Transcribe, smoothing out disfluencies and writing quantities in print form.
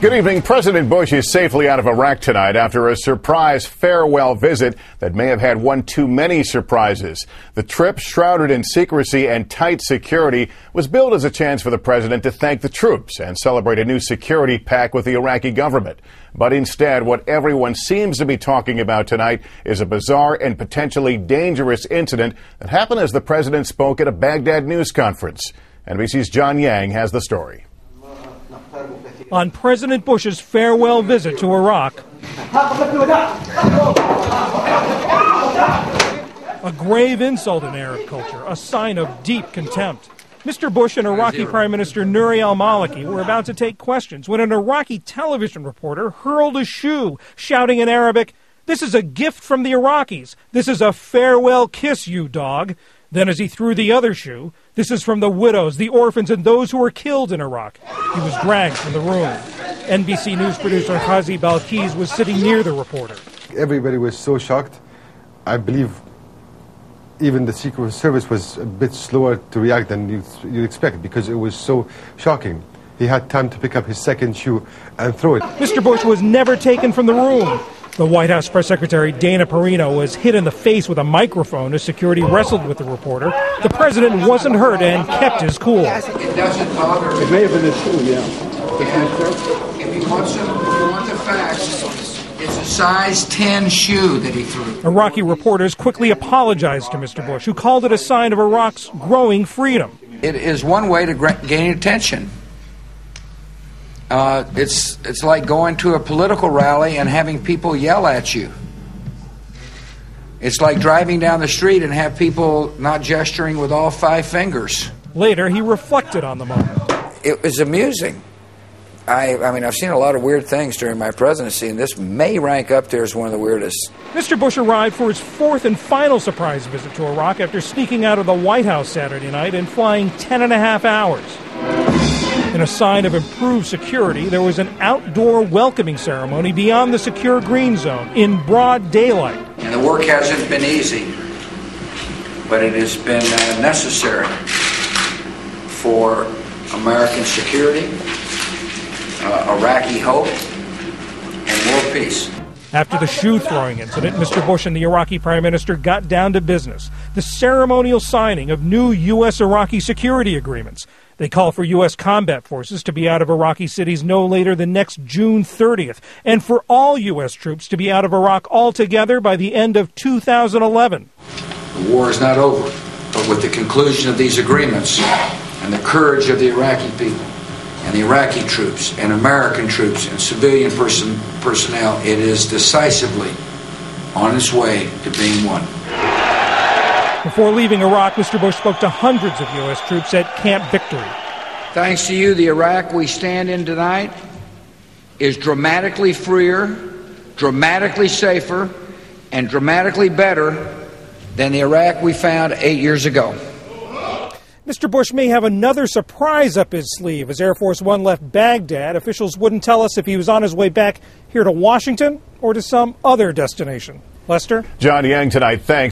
Good evening. President Bush is safely out of Iraq tonight after a surprise farewell visit that may have had one too many surprises. The trip, shrouded in secrecy and tight security, was billed as a chance for the president to thank the troops and celebrate a new security pact with the Iraqi government. But instead, what everyone seems to be talking about tonight is a bizarre and potentially dangerous incident that happened as the president spoke at a Baghdad news conference. NBC's John Yang has the story. On President Bush's farewell visit to Iraq, a grave insult in Arab culture, a sign of deep contempt. Mr. Bush and Iraqi Prime Minister Nouri al-Maliki were about to take questions when an Iraqi television reporter hurled a shoe, shouting in Arabic, "This is a gift from the Iraqis. This is a farewell kiss, you dog." Then as he threw the other shoe, "This is from the widows, the orphans, and those who were killed in Iraq." He was dragged from the room. NBC News producer Khazi Balkis was sitting near the reporter. Everybody was so shocked. I believe even the Secret Service was a bit slower to react than you'd expect because it was so shocking. He had time to pick up his second shoe and throw it. Mr. Bush was never taken from the room. The White House press secretary Dana Perino was hit in the face with a microphone as security wrestled with the reporter. The president wasn't hurt and kept his cool. It doesn't bother me. It may have been a shoe, yeah. If you want the facts, it's a size 10 shoe that he threw. Iraqi reporters quickly apologized to Mr. Bush, who called it a sign of Iraq's growing freedom. It is one way to gain attention. It's like going to a political rally and having people yell at you. It's like driving down the street and have people not gesturing with all five fingers. Later, he reflected on the moment. It was amusing. I mean, I've seen a lot of weird things during my presidency, and this may rank up there as one of the weirdest. Mr. Bush arrived for his fourth and final surprise visit to Iraq after sneaking out of the White House Saturday night and flying 10.5 hours. In a sign of improved security, there was an outdoor welcoming ceremony beyond the secure green zone in broad daylight. And the work hasn't been easy, but it has been necessary for American security, Iraqi hope, and world peace. After the shoe-throwing incident, Mr. Bush and the Iraqi Prime Minister got down to business, the ceremonial signing of new U.S.-Iraqi security agreements. They call for U.S. combat forces to be out of Iraqi cities no later than next June 30th, and for all U.S. troops to be out of Iraq altogether by the end of 2011. The war is not over, but with the conclusion of these agreements and the courage of the Iraqi people and the Iraqi troops and American troops and civilian personnel, it is decisively on its way to being won. Before leaving Iraq, Mr. Bush spoke to hundreds of U.S. troops at Camp Victory. Thanks to you, the Iraq we stand in tonight is dramatically freer, dramatically safer, and dramatically better than the Iraq we found 8 years ago. Mr. Bush may have another surprise up his sleeve. As Air Force One left Baghdad, officials wouldn't tell us if he was on his way back here to Washington or to some other destination. Lester? John Yang tonight, thanks.